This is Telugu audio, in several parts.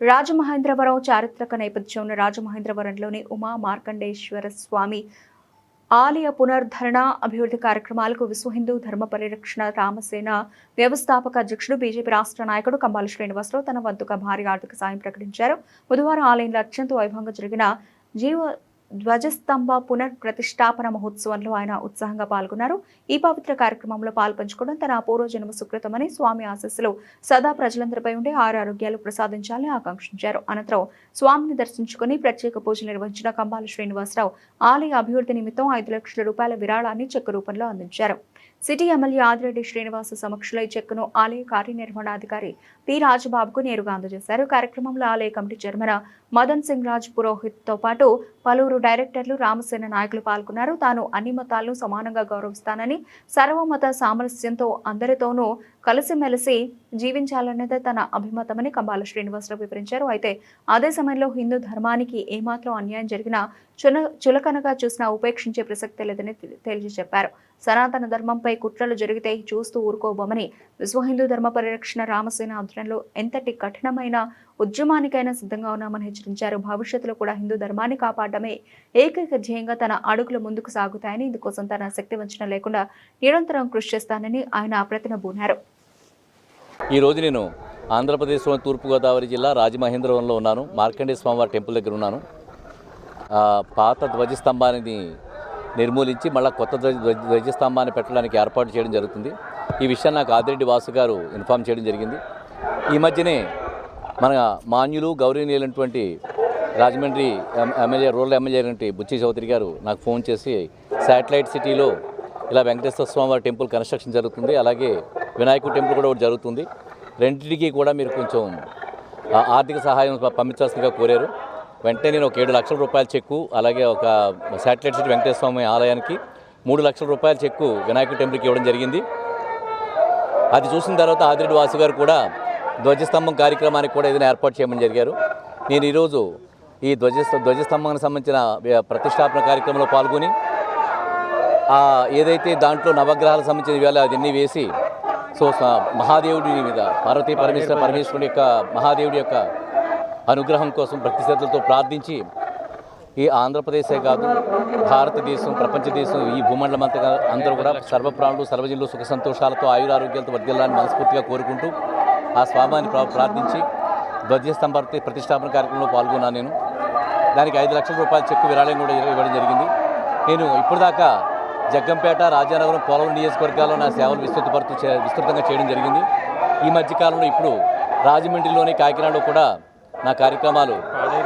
రాజమహేంద్రవరం చారిత్రక నేపథ్యం ఉన్న రాజమహేంద్రవరంలోని ఉమా మార్కండేశ్వర స్వామి ఆలయ పునరుద్ధరణ అభివృద్ధి కార్యక్రమాలకు విశ్వ హిందూ ధర్మ పరిరక్షణ రామసేన వ్యవస్థాపక అధ్యక్షుడు బీజేపీ రాష్ట్ర నాయకుడు కంబాల శ్రీనివాసరావు తన వంతుగా భారీ ఆర్థిక సాయం ప్రకటించారు. బుధవారం ఆలయంలో అత్యంత వైభవంగా జరిగిన జీవ ధ్వజస్తంభ పునఃప్రతిష్ఠాపన మహోత్సవంలో ఆయన ఉత్సాహంగా పాల్గొన్నారు. ఈ పవిత్ర కార్యక్రమంలో పాల్పంచుకోవడం తన పూర్వజన్మ సుకృతమని, స్వామి ఆశీస్సులు సదా ప్రజలందరిపై ఉండి ఆరోగ్యాలు ప్రసాదించాలని ఆకాంక్షించారు. అనంతరం స్వామిని దర్శించుకుని ప్రత్యేక పూజలు నిర్వహించిన కంబాల శ్రీనివాసరావు ఆలయ అభివృద్ధి నిమిత్తం 5 లక్షల రూపాయల విరాళాన్ని చెక్ రూపంలో అందించారు. సిటీ ఎమ్మెల్యే ఆదిరెడ్డి శ్రీనివాస సమక్షంలో ఈ చెక్కును ఆలయ కార్యనిర్వహణాధికారి పి రాజబాబుకు నేరుగా అందజేశారు. కార్యక్రమంలో ఆలయ కమిటీ చైర్మన్ మదన్ సింగ్ రాజ్ పురోహిత్ తో పాటు పలువురు డైరెక్టర్లు, రామసేన నాయకులు పాల్గొన్నారు. తాను అన్ని మతాలను సమానంగా గౌరవిస్తానని, సర్వమత సామరస్యంతో అందరితోనూ కలిసిమెలిసి జీవించాలన్నదే తన అభిమతమని కంబాల శ్రీనివాసరావు వివరించారు. అయితే అదే సమయంలో హిందూ ధర్మానికి ఏమాత్రం అన్యాయం జరిగినా చులకనగా చూసినా ఉపేక్షించే ప్రసక్తే లేదని తేల్చి చెప్పారు. సనాతన ధర్మంపై కుట్రలు జరిగితే చూస్తూ ఊరుకోబోమని, విశ్వ హిందూ ధర్మ పరిరక్షణ రామసేన ఆధ్వర్యంలో ఎంతటి కఠినమైన ఉద్యమానికైనా సిద్ధంగా ఉన్నామని హెచ్చరించారు. భవిష్యత్తులో కూడా హిందూ ధర్మాన్ని కాపాడమే ఏకైక ధ్యేయంగా తన అడుగులు ముందుకు సాగుతాయని, ఇందుకోసం తన శక్తి వంచన లేకుండా నిరంతరం కృషి చేస్తానని ఆయన ప్రతినబూనారు. ఈ రోజు నేను ఆంధ్రప్రదేశ్లోని తూర్పుగోదావరి జిల్లా రాజమహేంద్రవరంలో ఉన్నాను. మార్కండేయ స్వామివారి టెంపుల్ దగ్గర ఉన్నాను. పాత ధ్వజస్తంభాన్ని నిర్మూలించి మళ్ళీ కొత్త ధ్వజస్తంభాన్ని పెట్టడానికి ఏర్పాటు చేయడం జరుగుతుంది. ఈ విషయం నాకు ఆదిరెడ్డి వాసు గారు ఇన్ఫామ్ చేయడం జరిగింది. ఈ మధ్యనే మన మాన్యులు గౌరవనీయులైనటువంటి రాజమండ్రి ఎమ్మెల్యే, రూరల్ ఎమ్మెల్యే అయినటువంటి బుచ్చి చౌదరి గారు నాకు ఫోన్ చేసి శాటిలైట్ సిటీలో ఇలా వెంకటేశ్వర స్వామివారి టెంపుల్ కన్స్ట్రక్షన్ జరుగుతుంది, అలాగే వినాయకుడి టెంపుల్ కూడా ఒకటి జరుగుతుంది, రెండింటికి కూడా మీరు కొంచెం ఆర్థిక సహాయం పంపించాల్సిందిగా కోరారు. వెంటనే నేను ఒక 7 లక్షల రూపాయల చెక్కు, అలాగే ఒక శాటిలైట్ సిటీ వెంకటేశ్వర స్వామి ఆలయానికి 3 లక్షల రూపాయల చెక్కు వినాయకుడి టెంపుల్కి ఇవ్వడం జరిగింది. అది చూసిన తర్వాత ఆదిరెడ్డి వాసు గారు కూడా ధ్వజస్తంభం కార్యక్రమానికి కూడా ఏదైనా ఏర్పాటు చేయమని జరిగారు. నేను ఈరోజు ఈ ధ్వజస్తంభానికి సంబంధించిన ప్రతిష్టాపన కార్యక్రమంలో పాల్గొని ఏదైతే దాంట్లో నవగ్రహాలకు సంబంధించిన వేళ అదన్నీ వేసి మహాదేవుడి మీద పార్వతీ పరమేశ్వరుడి యొక్క మహాదేవుడి యొక్క అనుగ్రహం కోసం భక్తి శ్రద్ధలతో ప్రార్థించి ఈ ఆంధ్రప్రదేశే కాదు, భారతదేశం, ప్రపంచ దేశం, ఈ భూమండలం అంతగా అందరూ కూడా సర్వప్రాణులు, సర్వజనులు సుఖ సంతోషాలతో ఆయురారోగ్యాలతో వర్ధిల్లాలని మనస్ఫూర్తిగా కోరుకుంటూ ఆ స్వామిని ప్రార్థించి ధ్వజస్తంభ ప్రతిష్టాపన కార్యక్రమంలో పాల్గొన్నాను. నేను దానికి 5 లక్షల రూపాయల చెక్కు విరాళం కూడా ఇవ్వడం జరిగింది. నేను ఇప్పటిదాకా జగ్గంపేట, రాజానగరం, పోలవరం నియోజకవర్గాల్లో నా సేవలు విస్తృతంగా చేయడం జరిగింది. ఈ మధ్యకాలంలో ఇప్పుడు రాజమండ్రిలోని, కాకినాడలో కూడా నా కార్యక్రమాలు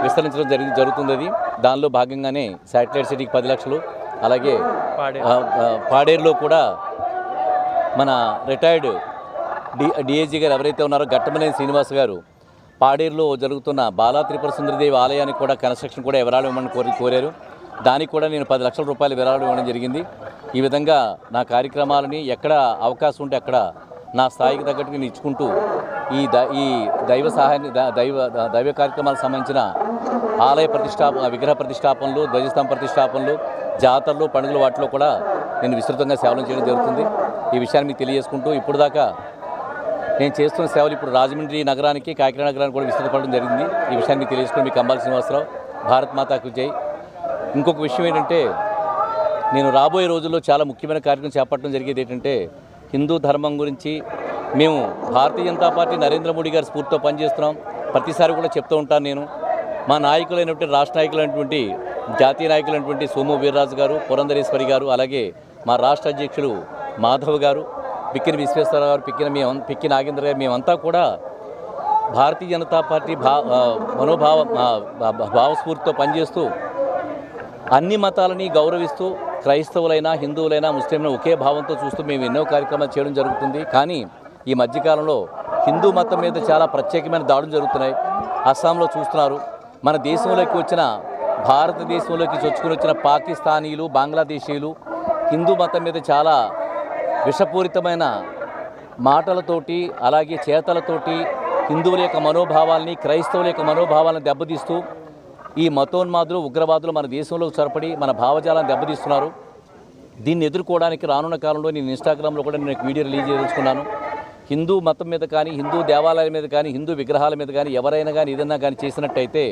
విస్తరించడం జరుగుతుంది. దానిలో భాగంగానే శాటిలైట్ సిటీకి 10 లక్షలు, అలాగే పాడేరులో కూడా మన రిటైర్డ్ డిఐజీ గారు ఎవరైతే ఉన్నారో ఘట్టమనేని శ్రీనివాస్ గారు పాడేరులో జరుగుతున్న బాలా త్రిపుర సుందరిదేవి ఆలయానికి కూడా కన్స్ట్రక్షన్ కూడా విరాళం ఇవ్వమని కోరారు. దానికి కూడా నేను 10 లక్షల రూపాయలు విరాళం ఇవ్వడం జరిగింది. ఈ విధంగా నా కార్యక్రమాలని ఎక్కడ అవకాశం ఉంటే అక్కడ నా స్థాయికి తగ్గట్టుగా నేను ఇచ్చుకుంటూ ఈ దైవ సహాయాన్ని దైవ కార్యక్రమాలకు సంబంధించిన ఆలయ విగ్రహ ప్రతిష్టాపనలు, ధ్వజస్తంభ ప్రతిష్టాపనలు, జాతరలు, పండుగలు వాటిలో కూడా నేను విస్తృతంగా సేవలు చేయడం జరుగుతుంది. ఈ విషయాన్ని మీకు తెలియజేసుకుంటూ ఇప్పుడు దాకా నేను చేస్తున్న సేవలు ఇప్పుడు రాజమండ్రి నగరానికి, కాకినాడ నగరానికి కూడా విస్తృతపడడం జరిగింది. ఈ విషయాన్ని మీకు తెలియజేసుకుని మీ కంబాల శ్రీనివాసరావు, భారత్ మాతాకు జై. ఇంకొక విషయం ఏంటంటే, నేను రాబోయే రోజుల్లో చాలా ముఖ్యమైన కార్యక్రమం చేపట్టడం జరిగేది ఏంటంటే, హిందూ ధర్మం గురించి మేము భారతీయ జనతా పార్టీ నరేంద్ర మోడీ గారి స్ఫూర్తితో పనిచేస్తున్నాం. ప్రతిసారి కూడా చెప్తూ ఉంటాను నేను. మా నాయకులైనటువంటి, రాష్ట్ర నాయకులైనటువంటి, జాతీయ నాయకులైనటువంటి సోము వీర్రాజు గారు, పురంధరేశ్వరి గారు, అలాగే మా రాష్ట్ర అధ్యక్షులు మాధవ్ గారు, పిక్కిన విశ్వేశ్వర గారు, పిక్కి నాగేంద్ర గారు, మేమంతా కూడా భారతీయ జనతా పార్టీ భావస్ఫూర్తితో పనిచేస్తూ అన్ని మతాలని గౌరవిస్తూ క్రైస్తవులైనా, హిందువులైనా, ముస్లింలైనా ఒకే భావంతో చూస్తూ మేము ఎన్నో కార్యక్రమాలు చేయడం జరుగుతుంది. కానీ ఈ మధ్యకాలంలో హిందూ మతం మీద చాలా ప్రత్యేకమైన దాడులు జరుగుతున్నాయి. అస్సాంలో చూస్తున్నారు. మన దేశంలోకి వచ్చిన, భారతదేశంలోకి చొచ్చుకుని వచ్చిన పాకిస్తానీలు, బంగ్లాదేశీయులు హిందూ మతం మీద చాలా విషపూరితమైన మాటలతోటి, అలాగే చేతలతోటి హిందువుల యొక్క మనోభావాల్ని, క్రైస్తవుల యొక్క మనోభావాలను దెబ్బతీస్తూ ఈ మతోన్మాదులు, ఉగ్రవాదులు మన దేశంలో చొరపడి మన భావజాలను దెబ్బతీస్తున్నారు. దీన్ని ఎదుర్కోవడానికి రానున్న కాలంలో నేను ఇన్స్టాగ్రామ్లో కూడా నేను వీడియో రిలీజ్ చేసుకున్నాను. హిందూ మతం మీద కానీ, హిందూ దేవాలయాల మీద కానీ, హిందూ విగ్రహాల మీద కానీ ఎవరైనా కానీ ఏదైనా కానీ చేసినట్టయితే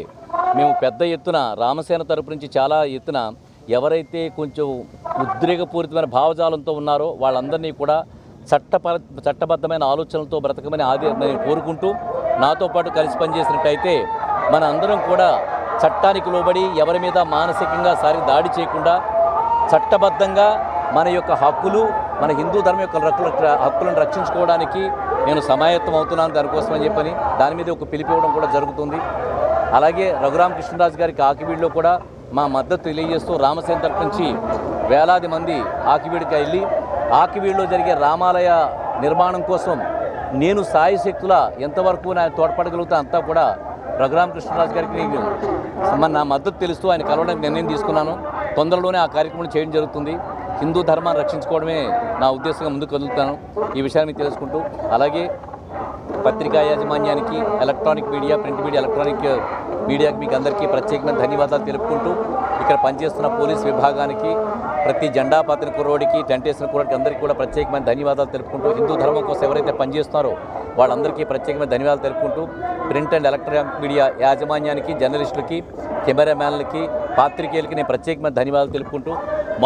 మేము పెద్ద ఎత్తున రామసేన తరపు నుంచి చాలా ఎత్తున ఎవరైతే కొంచెం ఉద్రేకపూరితమైన భావజాలంతో ఉన్నారో వాళ్ళందరినీ కూడా చట్టబద్ధమైన ఆలోచనలతో బ్రతకమని నేను కోరుకుంటూ, నాతో పాటు కలిసి పనిచేసినట్టయితే మన అందరం కూడా చట్టానికి లోబడి ఎవరి మీద మానసికంగా దాడి చేయకుండా చట్టబద్ధంగా మన యొక్క హక్కులు, మన హిందూ ధర్మం యొక్క హక్కులను రక్షించుకోవడానికి నేను సమాయత్తం అవుతున్నాను దానికోసమని చెప్పని దాని మీద ఒక పిలుపు ఇవ్వడం కూడా జరుగుతుంది. అలాగే రఘురామకృష్ణరాజు గారికి ఆకివీడులో కూడా మా మద్దతు తెలియజేస్తూ రామసేన తరపు నుంచి వేలాది మంది ఆకివీడికి వెళ్ళి ఆకివీడులో జరిగే రామాలయ నిర్మాణం కోసం నేను సాయశక్తుల ఎంతవరకు నా తోడ్పడగలుగుతా అంతా కూడా రఘురామకృష్ణరాజు గారికి నా మద్దతు తెలుస్తూ ఆయన కలవడానికి నిర్ణయం తీసుకున్నాను. తొందరలోనే ఆ కార్యక్రమం చేయడం జరుగుతుంది. హిందూ ధర్మాన్ని రక్షించుకోవడమే నా ఉద్దేశంగా ముందుకు కదులుతాను ఈ విషయాన్ని తెలుసుకుంటూ. అలాగే పత్రికా యాజమాన్యానికి, electronic media, print media, electronic మీడియాకి మీకు అందరికీ ప్రత్యేకమైన ధన్యవాదాలు తెలుపుకుంటూ, ఇక్కడ పనిచేస్తున్న పోలీస్ విభాగానికి, ప్రతి జెండా పాతిన కుర్రోడికి, టెంట్ వేసిన కుర్రోడికి అందరికీ కూడా ప్రత్యేకమైన ధన్యవాదాలు తెలుపుకుంటూ, హిందూ ధర్మం కోసం ఎవరైతే పనిచేస్తున్నారో వాళ్ళందరికీ ప్రత్యేకమైన ధన్యవాదాలు తెలుపుకుంటూ, ప్రింట్ అండ్ ఎలక్ట్రానిక్ మీడియా యాజమాన్యానికి, జర్నలిస్టులకి, కెమెరామ్యాన్లకి, పాత్రికేయులకి నేను ప్రత్యేకమైన ధన్యవాదాలు తెలుపుకుంటూ,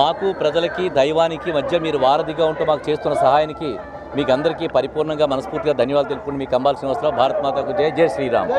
మాకు ప్రజలకి దైవానికి మధ్య మీరు వారధిగా ఉంటూ మాకు చేస్తున్న సహాయానికి మీకు అందరికీ పరిపూర్ణంగా మనస్ఫూర్తిగా ధన్యవాదాలు తెలుపుకుంటూ, మీకు అంబాల్ శ్రీనివాసరావు, భారత్ మాతాకు జై, జై శ్రీరామ్.